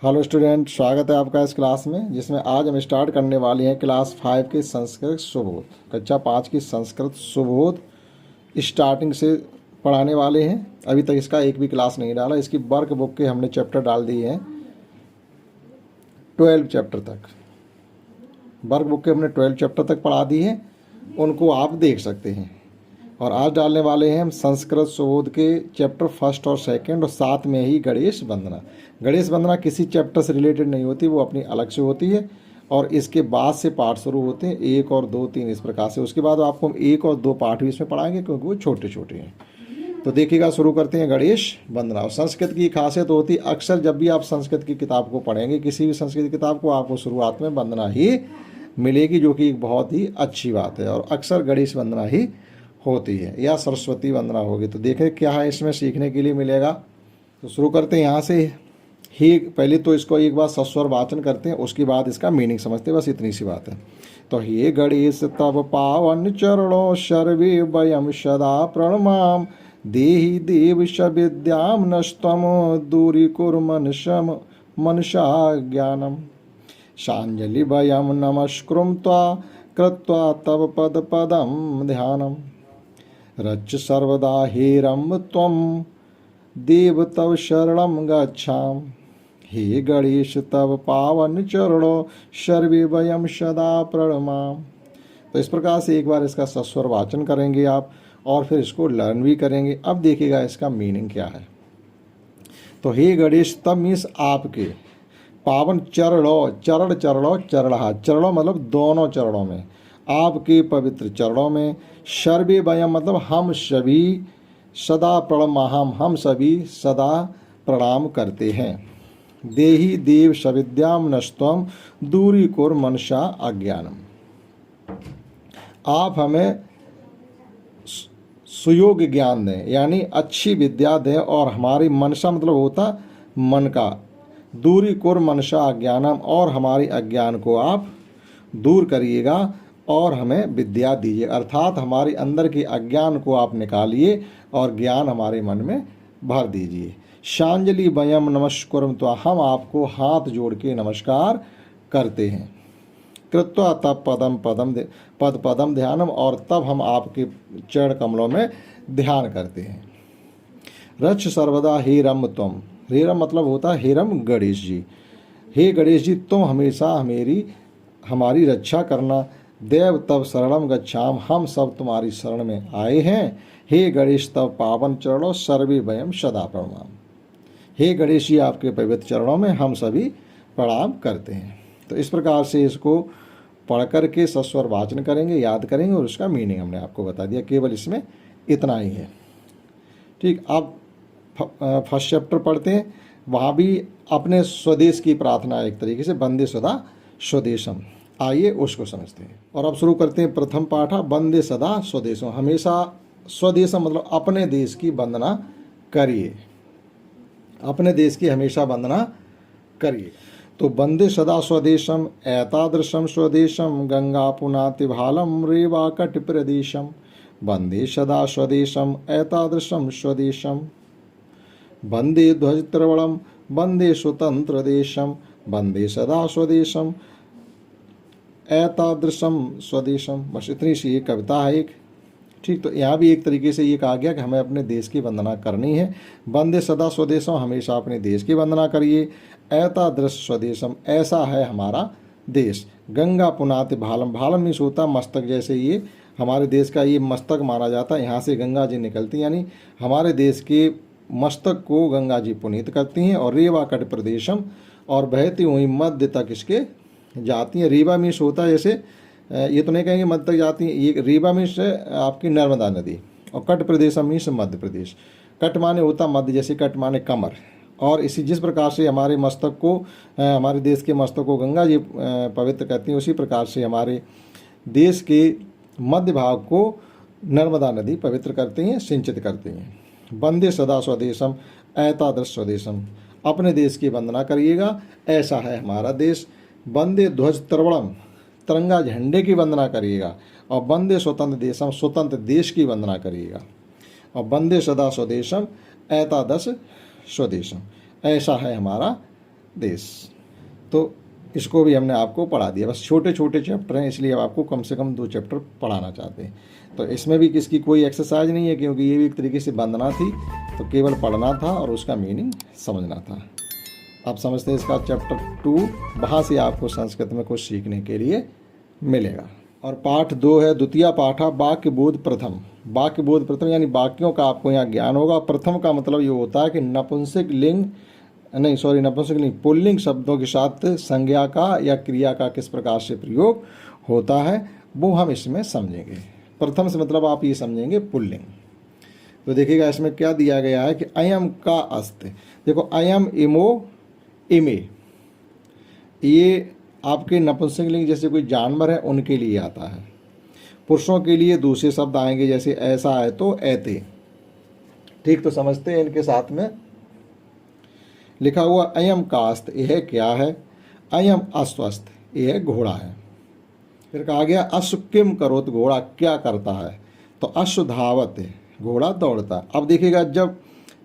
Hello student, स्वागत है आपका इस क्लास में जिसमें आज हम स्टार्ट करने वाले हैं क्लास 5 की संस्कृत सुबोध। कक्षा 5 की संस्कृत सुबोध स्टार्टिंग से पढ़ाने वाले हैं। अभी तक इसका एक भी क्लास नहीं डाला। इसकी वर्क बुक के हमने चैप्टर डाल दिए हैं 12 चैप्टर तक। वर्क बुक के हमने 12 चैप्टर तक पढ़ा दी है, उनको आप देख सकते हैं। और आज डालने वाले हैं हम संस्कृत सुबोध के चैप्टर 1 और 2 और साथ में ही गणेश वंदना। गणेश वंदना किसी चैप्टर से रिलेटेड नहीं होती, वो अपनी अलग से होती है और इसके बाद से पाठ शुरू होते हैं 1 और 2 3 इस प्रकार से। उसके बाद आपको हम 1 और 2 पाठ भी इसमें पढ़ाएंगे क्योंकि वो छोटे छोटे हैं। तो देखिएगा, शुरू करते हैं गणेश वंदना। और संस्कृत की खासियत होती है, अक्सर जब भी आप संस्कृत की किताब को पढ़ेंगे, किसी भी संस्कृत की किताब को, आपको शुरुआत में वंदना ही मिलेगी, जो कि एक बहुत ही अच्छी बात है। और अक्सर गणेश वंदना ही होती है या सरस्वती वंदना होगी। तो देखें क्या है इसमें सीखने के लिए मिलेगा। तो शुरू करते हैं यहाँ से ही। पहले तो इसको एक बार सस्वर वाचन करते हैं, उसके बाद इसका मीनिंग समझते हैं। बस इतनी सी बात है। तो हे गणेश तब पावन चरणों सर्वे वयम सदा प्रणमाम देहि देव विद्याम नस्तम दूरी कुर्मनशम मनसा ज्ञानम शांजलि वयम नमस्कृम त्वा कृत्वा तव पद पदम ध्यानम रच सर्वदा हेरम त्वं देव तव शरणं गच्छाम हे गणेश तव पावन चरणों सर्वे वयम सदा प्रणमाम। तो इस प्रकार से एक बार इसका सस्वर वाचन करेंगे आप और फिर इसको लर्न भी करेंगे। अब देखिएगा इसका मीनिंग क्या है। तो हे गणेश तब मीन्स आपके, पावन चरणों, चरण चरणों चरणहा, चरणों मतलब दोनों चरणों में, आपके पवित्र चरणों में, सर्वे वयम मतलब हम सभी, सदा प्रणमाम हम सभी सदा प्रणाम करते हैं। देहि देव सविद्याम नस्तम दूरी कुर मनसा अज्ञानम। आप हमें सुयोग्य ज्ञान दें, यानी अच्छी विद्या दें, और हमारी मनसा मतलब होता मन का, दूरी कुर मनसा अज्ञानम, और हमारी अज्ञान को आप दूर करिएगा और हमें विद्या दीजिए। अर्थात हमारे अंदर के अज्ञान को आप निकालिए और ज्ञान हमारे मन में भर दीजिए। शांजलि वयम नमस्कुरम, तो हम आपको हाथ जोड़ के नमस्कार करते हैं। कृत्वा तब पद पदम ध्यानम, और तब हम आपके चरण कमलों में ध्यान करते हैं। रक्ष सर्वदा हे रम त्वम, हे रम मतलब होता है हे रम गणेश जी। हे गणेश जी तुम हमेशा हमारी रक्षा करना। देव तब शरणम गच्छाम, हम सब तुम्हारी शरण में आए हैं। हे गणेश तब पावन चरणों सर्वे वयम सदा प्रणाम। हे गणेश जी आपके पवित्र चरणों में हम सभी प्रणाम करते हैं। तो इस प्रकार से इसको पढ़ करके सस्वर वाचन करेंगे, याद करेंगे, और उसका मीनिंग हमने आपको बता दिया। केवल इसमें इतना ही है। ठीक, अब फर्स्ट चैप्टर पढ़ते हैं। वहाँ भी अपने स्वदेश की प्रार्थना, एक तरीके से वंदे सदा स्वदेशम। आइए उसको समझते हैं। और अब शुरू करते हैं प्रथम पाठ, वंदे सदा स्वदेशम। हमेशा स्वदेशम मतलब अपने देश की वंदना करिए, अपने देश की हमेशा वंदना करिए। तो वंदे सदा स्वदेशम एतादृशम स्वदेशम गंगा पुनाति भालम रेवा कट प्रदेशम वंदे सदा स्वदेशम एतादृशम स्वदेशम वंदे ध्वज त्रिवर्णम वंदे स्वतंत्र देशम वंदे सदा स्वदेशम एतादृशम स्वदेशम। बस इतनी सी ये कविता है एक। ठीक, तो यहाँ भी एक तरीके से ये कहा गया कि हमें अपने देश की वंदना करनी है। वंदे सदा स्वदेशम, हमेशा अपने देश की वंदना करिए। एतादृश स्वदेशम, ऐसा है हमारा देश। गंगा पुनाति भालम, भालम मीन्स होता मस्तक, जैसे ये हमारे देश का ये मस्तक माना जाता है। यहाँ से गंगा जी निकलती, यानी हमारे देश के मस्तक को गंगा जी पुनीत करती हैं। और रेवा कट प्रदेशम, और बहती हुई मध्य तक इसके जाती हैं। रीवा मीन्स होता है जैसे, ये तो नहीं कहेंगे मध्य तक जाती हैं, ये रीवा मीन्स आपकी नर्मदा नदी। और कट प्रदेश मीन्स मध्य प्रदेश। कट माने होता मध्य, जैसे कट माने कमर। और इसी जिस प्रकार से हमारे मस्तक को, हमारे देश के मस्तक को गंगा जी पवित्र करती हैं, उसी प्रकार से हमारे देश के मध्य भाग को नर्मदा नदी पवित्र करती हैं, सिंचित करती हैं। वंदे सदा स्वदेशम एतादृश स्वदेशम, अपने देश की वंदना करिएगा, ऐसा है हमारा देश। वंदे ध्वज त्रिवर्णम, तिरंगा झंडे की वंदना करिएगा। और वंदे स्वतंत्र देशम, स्वतंत्र देश की वंदना करिएगा। और वंदे सदा स्वदेशम एतादश स्वदेशम, ऐसा है हमारा देश। तो इसको भी हमने आपको पढ़ा दिया। बस छोटे छोटे चैप्टर हैं, इसलिए अब आपको कम से कम 2 चैप्टर पढ़ाना चाहते हैं। तो इसमें भी किसकी कोई एक्सरसाइज नहीं है, क्योंकि ये भी एक तरीके से वंदना थी, तो केवल पढ़ना था और उसका मीनिंग समझना था। आप समझते हैं इसका चैप्टर 2, वहाँ से आपको संस्कृत में कुछ सीखने के लिए मिलेगा। और पाठ 2 है, द्वितीय पाठ वाक्य बोध प्रथम। वाक्य बोध प्रथम यानी वाक्यों का आपको यहाँ ज्ञान होगा। प्रथम का मतलब ये होता है कि नपुंसक लिंग पुल्लिंग शब्दों के साथ संज्ञा का या क्रिया का किस प्रकार से प्रयोग होता है, वो हम इसमें समझेंगे। प्रथम से मतलब आप ये समझेंगे पुल्लिंग। तो देखिएगा इसमें क्या दिया गया है कि अयम का अस्ति। देखो अयम, इमो, इमे, ये आपके नपुंसकलिंग जैसे कोई जानवर है उनके लिए आता है। पुरुषों के लिए दूसरे शब्द आएंगे, जैसे ऐसा है तो ऐते। ठीक, तो समझते हैं इनके साथ में लिखा हुआ अयम कास्त, यह क्या है। अयम अस्वस्थ, यह घोड़ा है। फिर कहा गया अश्व किम करोत, घोड़ा क्या करता है। तो अश्व धावत, घोड़ा दौड़ता। अब देखिएगा जब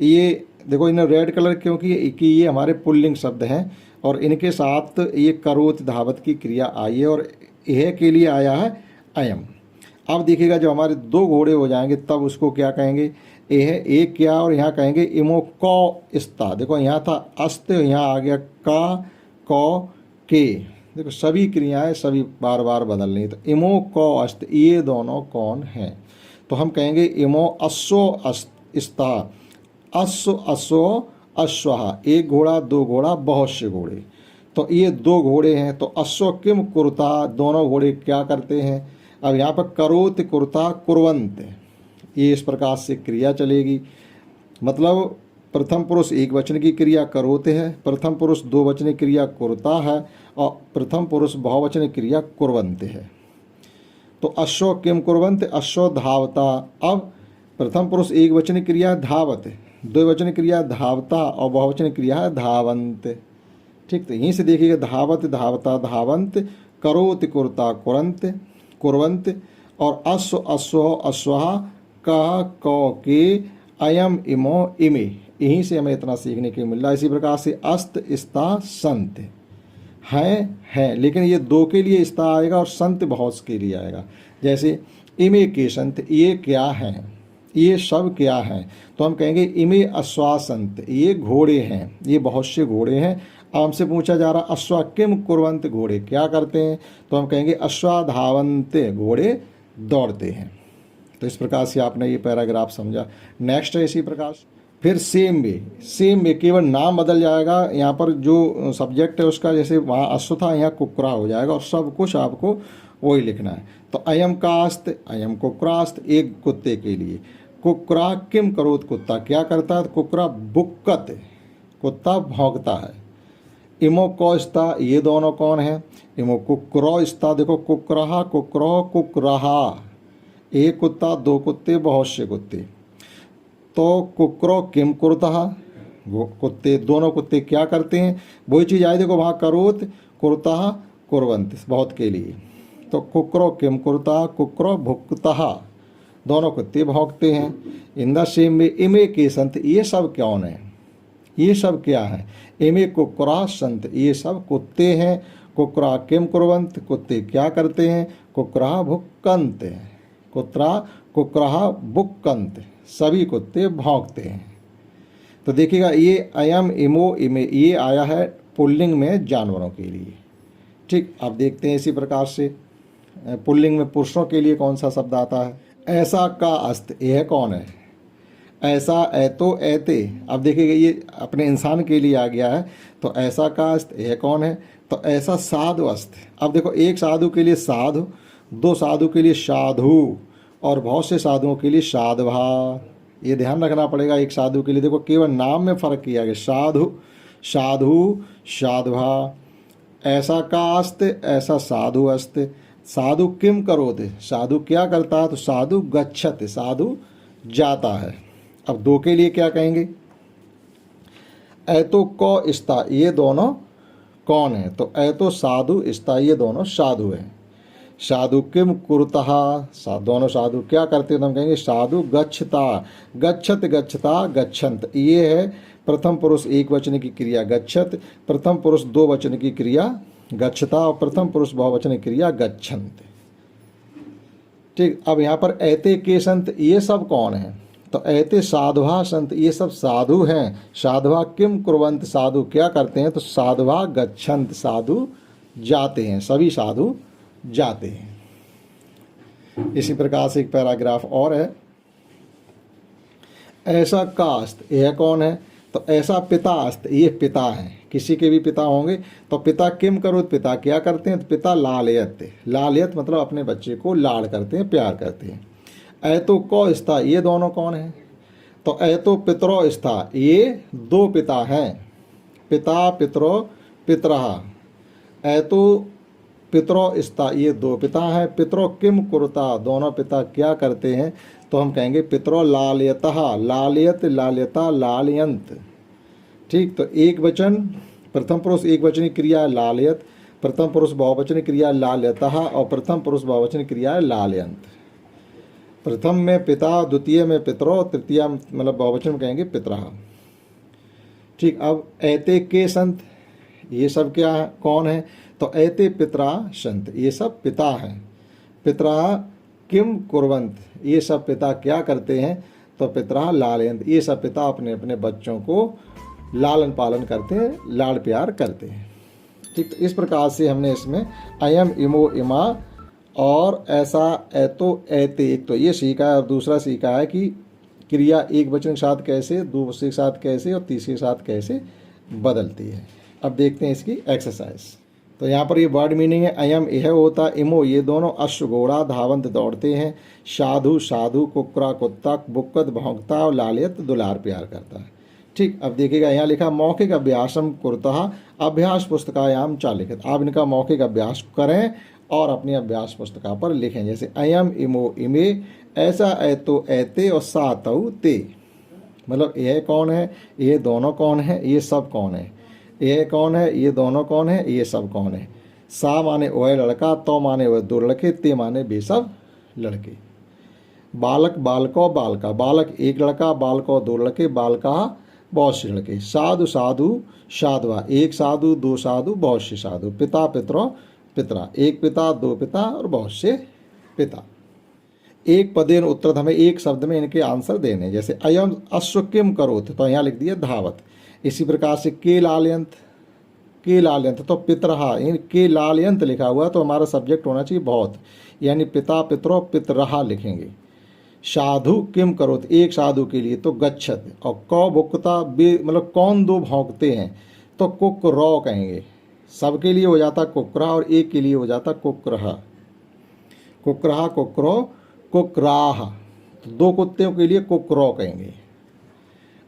ये देखो इन्हें रेड कलर क्यों किए कि ये हमारे पुल्लिंग शब्द हैं और इनके साथ ये करोत धावत की क्रिया आई है और यह के लिए आया है अयम। अब देखिएगा जब हमारे 2 घोड़े हो जाएंगे तब उसको क्या कहेंगे, यह एक क्या, और यहाँ कहेंगे इमो कौ इस्ता। देखो यहाँ था अस्त, यहाँ आ गया का, कौ, के। देखो सभी क्रियाएं सभी बार बार बदल रही। तो इमो कौ अस्त, ये दोनों कौन हैं। तो हम कहेंगे इमो अश्वो इस्ता, अश्व अश्वो अश्वहा, एक घोड़ा 2 घोड़ा बहुत से घोड़े। तो ये 2 घोड़े हैं। तो अश्व किम कुर्ता, दोनों घोड़े क्या करते हैं। अब यहाँ पर करोत कुर्ता कुर्वंत, ये इस प्रकार से क्रिया चलेगी। मतलब प्रथम पुरुष एक वचन की क्रिया करोते है, प्रथम पुरुष 2 वचन क्रिया कुर्ता है और प्रथम पुरुष बहुवचन क्रिया कुर्वंत है। तो अश्व किम कुर्वंत, अश्व धावता। अब प्रथम पुरुष एक वचन क्रिया धावत, 2 वचन क्रिया धावता और बहुवचन क्रिया है धावंत। ठीक, तो यहीं से देखिएगा धावत धावता धावंत, करोत कुर्ता कुरंत कुर्वंत, और अश्व अश्व अश्वहा का कौ के अयम इमो इमे। यहीं से हमें इतना सीखने के मिल रहा है। इसी प्रकार से अस्त इस्ता संत है, लेकिन ये 2 के लिए इस्ता आएगा और संत बहुत के लिए आएगा। जैसे इमे के संत, ये क्या हैं, ये सब क्या हैं। तो हम कहेंगे इमे अश्वासंत, ये घोड़े हैं, ये बहुत से घोड़े हैं। हमसे पूछा जा रहा अश्वा किम कुर्वंत, घोड़े क्या करते हैं। तो हम कहेंगे अश्वाधावंत, घोड़े दौड़ते हैं। तो इस प्रकार से आपने ये पैराग्राफ समझा। नेक्स्ट है इसी प्रकार फिर सेम वे केवल नाम बदल जाएगा। यहाँ पर जो सब्जेक्ट है उसका, जैसे वहाँ अश्व था यहाँ कुकरा हो जाएगा और सब कुछ आपको वही लिखना है। तो अयम कास्त, अयम कुक्रास्त, एक कुत्ते के लिए। कुकरा किम करोत, कुत्ता क्या करता है। कुकरा बुक्कत, कुत्ता भौंकता है। इमो कौस्ता, ये दोनों कौन है। इमो कुकरो इस्ता, देखो कुकरहा कुकरो कुकरहा, एक कुत्ता 2 कुत्ते बहुत से कुत्ते। तो कुकरो किम कुर्ता, वो कुत्ते दोनों कुत्ते क्या करते हैं। वही चीज़ आई, देखो वहाँ करोत कुर्ता कुर्वंत बहुत के लिए। तो कुकरो किम कुर्ता, कुकरो भुक्ता, दोनों कुत्ते भौंकते हैं। इंदा सेम में इमे के संत, ये सब कौन है, ये सब क्या है। इमे कुकरा संत, ये सब कुत्ते हैं। कुकरा किम कुर्वंत, कुत्ते क्या करते हैं। कुकरा भुक्कंत, कुकरा बुक्कंत, सभी कुत्ते भौंकते हैं। तो देखिएगा ये अयम इमो इमे, ये आया है पुल्लिंग में जानवरों के लिए। ठीक, अब देखते हैं इसी प्रकार से पुल्लिंग में पुरुषों के लिए कौन सा शब्द आता है। ऐसा का अस्त, यह कौन है। ऐसा ऐतो ऐते, अब देखिएगा ये अपने इंसान के लिए आ गया है। तो ऐसा का अस्त, यह कौन है। तो ऐसा साधु अस्त। अब देखो एक साधु के लिए साधु, 2 साधु के लिए साधु और बहुत से साधुओं के लिए साधवा। ये ध्यान रखना पड़ेगा। एक साधु के लिए देखो केवल नाम में फ़र्क किया गया, साधु साधु साधवा। ऐसा का अस्त, ऐसा साधु अस्त। साधु किम करोते, साधु क्या करता है। तो साधु गच्छत, साधु जाता है। अब 2 के लिए क्या कहेंगे। ऐतो को इस्ता, ये दोनों कौन है। तो ऐतो साधु इस्ता, ये दोनों साधु हैं। साधु किम कुरुतः, दोनों साधु क्या करते हैं। तो हम कहेंगे साधु गच्छता, गच्छत गच्छता गच्छन्त, ये है प्रथम पुरुष एक वचन की क्रिया गच्छत, प्रथम पुरुष दो वचन की क्रिया गच्छता और प्रथम पुरुष बहुवचन की क्रिया गच्छन्त। ठीक, अब यहाँ पर ऐते के संत ये सब कौन है? तो ऐते साधुहा संत, ये सब साधु हैं। साधुहा किम कुर्वन्त, साधु क्या करते हैं? तो साधुहा गच्छन्त, साधु जाते हैं, सभी साधु जाते हैं। इसी प्रकार से एक पैराग्राफ और है। ऐसा कास्त, यह कौन है? तो ऐसा पितास्त, ये पिता हैं, किसी के भी पिता होंगे। तो पिता किम करो, पिता क्या करते हैं? तो पिता लालयत, लालयत मतलब अपने बच्चे को लाड़ करते हैं, प्यार करते हैं। ऐतो को स्था, ये दोनों कौन हैं? तो ऐतो पितरो स्था, ये दो पिता हैं, पिता पितरो पितरहा। ऐतो पितरो स्था, ये दो पिता हैं। पितरो किम कुरुता, दोनों पिता क्या करते हैं? तो हम कहेंगे पितरो लालयतः, लालयत लाल्यता लालयंत। ठीक, तो एक वचन प्रथम पुरुष एक वचनी क्रिया लालयत, प्रथम पुरुष बहुवचन क्रिया लाल्यतः और प्रथम पुरुष बहुवचन क्रिया लालयंत। प्रथम में पिता, द्वितीय में पितरो, तृतीय मतलब बहुवचन में कहेंगे पितरः। ठीक, अब ऐते के संत, ये सब क्या है, कौन है? तो ऐते पितरा संत, ये सब पिता हैं। पितरा किम कुर्वन्त, ये सब पिता क्या करते हैं? तो पितरा लालयंत, ये सब पिता अपने अपने बच्चों को लालन पालन करते हैं, लाड़ प्यार करते हैं। ठीक, तो इस प्रकार से हमने इसमें अयम इमो इमा और ऐसा ऐतो ऐते, एक तो ये सीखा है और दूसरा सीखा है कि क्रिया एक वचन के साथ कैसे, दूसरे के साथ कैसे और तीसरे के साथ कैसे बदलती है। अब देखते हैं इसकी एक्सरसाइज। तो यहाँ पर ये वर्ड मीनिंग है, अयम यह होता, इमो ये दोनों, अश्व घोड़ा धावंत दौड़ते हैं, साधु साधु, कुकरा कुत्ता, बुक्कत भौंकता और लालियत दुलार प्यार करता है। ठीक, अब देखिएगा यहाँ लिखा मौखिक अभ्यासम कुरुतः अभ्यास पुस्तिकायाम चालिखित। आप इनका मौखिक अभ्यास करें और अपनी अभ्यास पुस्तिका पर लिखें। जैसे अयम इमो इमे, ऐसा ऐतो ऐते और सातौ ते। मतलब यह कौन है, ये दोनों कौन है, ये सब कौन है, यह कौन है, ये दोनों कौन है, ये सब कौन है। सा माने वह लड़का, तो माने वह दो लड़के, ते माने वे सब लड़के। बालक बालको बालका, बालक एक लड़का, बालको दो लड़के, बालका बहुत से लड़के। साधु साधु साधुआ, एक साधु दो साधु बहुत से साधु। पिता पितरो पितरा, एक पिता दो पिता और बहुत से पिता। एक पदेन उत्तर, हमें एक शब्द में इनके आंसर देने। जैसे अयम अश्व किम करोत, तो यहाँ लिख दिया धावत। इसी प्रकार से के लालयंत, के लालयंत तो पितरहा, के लालयंत लिखा हुआ तो हमारा सब्जेक्ट होना चाहिए बहुत, यानी पिता पितरो पितरहा लिखेंगे। साधु किम करोत, एक साधु के लिए तो गच्छत। और कौ भुक्ता, मतलब कौन दो भौंकते हैं, तो कुकरौ कहेंगे। सबके लिए हो जाता कुकरा और एक के लिए हो जाता कुकरहा। कुकरहा कुकरो कुकराह, तो दो कुत्तों के लिए कुकरौ कहेंगे।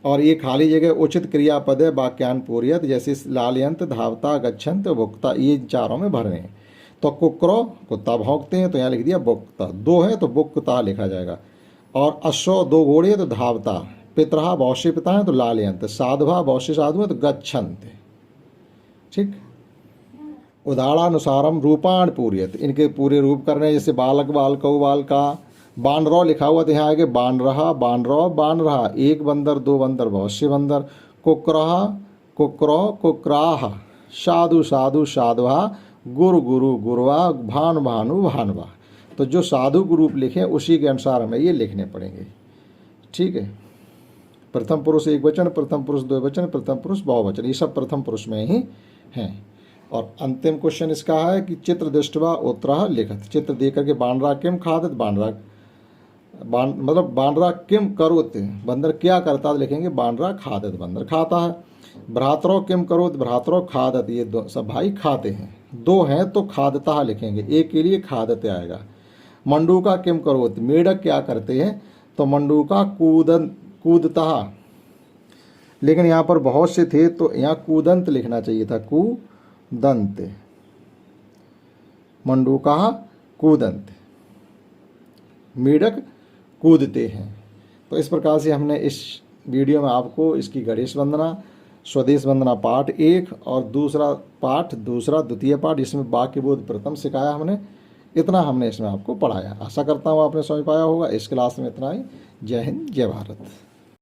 और ये खाली जगह उचित क्रियापद है वाक्यान पूर्यत, जैसे लालयंत धावता गच्छन्त भुक्ता, ये चारों में भरने हैं। तो कुकरो कुत्ता भौंकते हैं तो यहाँ लिख दिया बुक्ता, दो है तो बुक्ता लिखा जाएगा। और अश्व दो घोड़े तो धावता, पितरहा बहुत से पिता हैं तो लालयंत, साधुहा बहुत से साधु हैं तो गच्छन्त। ठीक, उदाहरणानुसारम रूपाण पूर्यत, इनके पूरे रूप करने। जैसे बालक बालकौ बालका, बानरौ लिखा हुआ तो यहाँ आगे बानरहा बानरौ बानरहा, एक बंदर दो बंदर बहुत से बंदर। कुकरहा कुकरौ कुकराह, साधु साधु साधुहा, गुरु गुरु गुरुआ, भान भानु भानवा। तो जो साधु के रूप लिखे उसी के अनुसार हमें ये लिखने पड़ेंगे। ठीक है, प्रथम पुरुष एक वचन, प्रथम पुरुष दो वचन, प्रथम पुरुष बहुवचन, ये सब प्रथम पुरुष में ही हैं। और अंतिम क्वेश्चन इसका है कि चित्र दृष्टवा उत्तरः लिखत, चित्र देख करके बानरा किम खादत, बानरा मतलब बानरा किम करोत, बंदर क्या करता लिखेंगे बानरा खादत, बंदर खाता है। भ्रातरो किम करोत, भ्रातरो खादत, ये दो सब भाई खाते हैं। दो हैं तो खादता लिखेंगे, एक के लिए खादत आएगा। मंडूका किम करोत, मेढक क्या करते हैं, तो मंडूका कूदता, लेकिन यहाँ पर बहुत से थे तो यहाँ कूदंत लिखना चाहिए था, कूदंत। मंडूका कूदंत, मेढक कूदते हैं। तो इस प्रकार से हमने इस वीडियो में आपको इसकी गणेश वंदना, स्वदेश वंदना पाठ 1 और दूसरा पाठ दूसरा द्वितीय पाठ, इसमें वाक्य बोध प्रथम सिखाया हमने। इतना हमने इसमें आपको पढ़ाया। आशा करता हूँ आपने समझ पाया होगा। इस क्लास में इतना ही। जय हिंद, जय भारत।